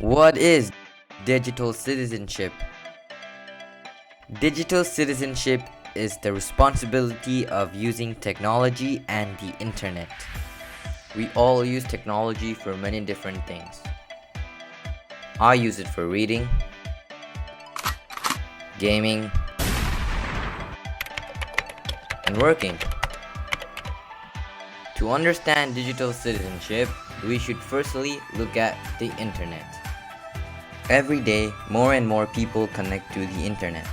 What is digital citizenship? Digital citizenship is the responsibility of using technology and the internet. We all use technology for many different things. I use it for reading, gaming, and working. To understand digital citizenship, we should firstly look at the internet. Every day, more and more people connect to the internet.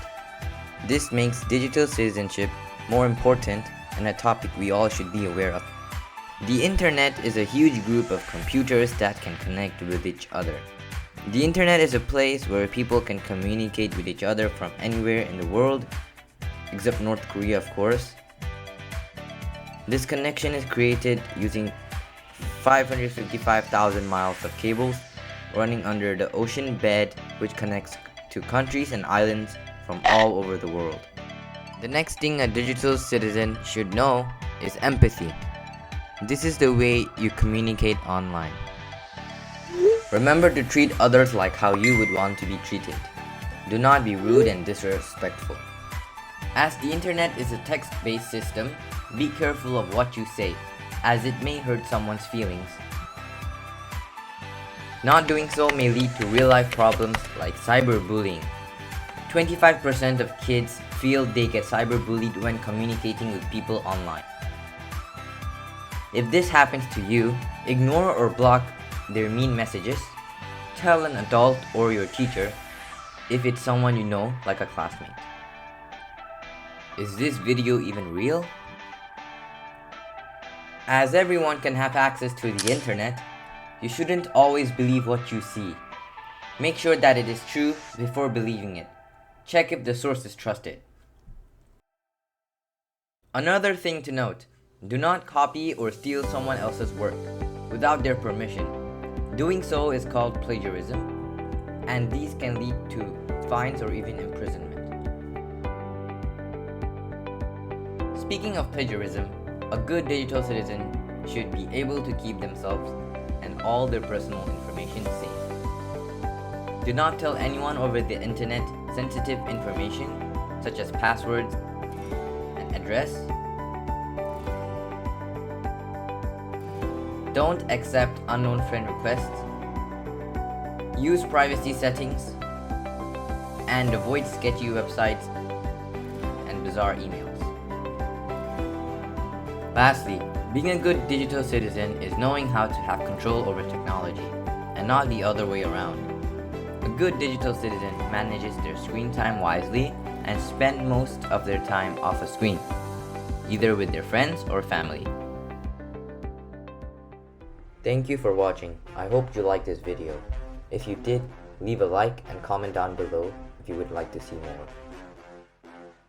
This makes digital citizenship more important and a topic we all should be aware of. The internet is a huge group of computers that can connect with each other. The internet is a place where people can communicate with each other from anywhere in the world, except North Korea, of course. This connection is created using 555,000 miles of cables running under the ocean bed, which connects to countries and islands from all over the world. The next thing a digital citizen should know is empathy. This is the way you communicate online. Remember to treat others like how you would want to be treated. Do not be rude and disrespectful. As the internet is a text-based system, be careful of what you say, as it may hurt someone's feelings. Not doing so may lead to real-life problems like cyberbullying. 25% of kids feel they get cyberbullied when communicating with people online. If this happens to you, ignore or block their mean messages. Tell an adult or your teacher if it's someone you know, like a classmate. Is this video even real? As everyone can have access to the internet, you shouldn't always believe what you see. Make sure that it is true before believing it. Check if the source is trusted. Another thing to note, do not copy or steal someone else's work without their permission. Doing so is called plagiarism, and these can lead to fines or even imprisonment. Speaking of plagiarism, a good digital citizen should be able to keep themselves and all their personal information safe. Do not tell anyone over the internet sensitive information such as passwords and address. Don't accept unknown friend requests. Use privacy settings and avoid sketchy websites and bizarre emails. Lastly, being a good digital citizen is knowing how to have control over technology, and not the other way around. A good digital citizen manages their screen time wisely and spend most of their time off a screen, either with their friends or family. Thank you for watching. I hope you liked this video. If you did, leave a like and comment down below if you would like to see more.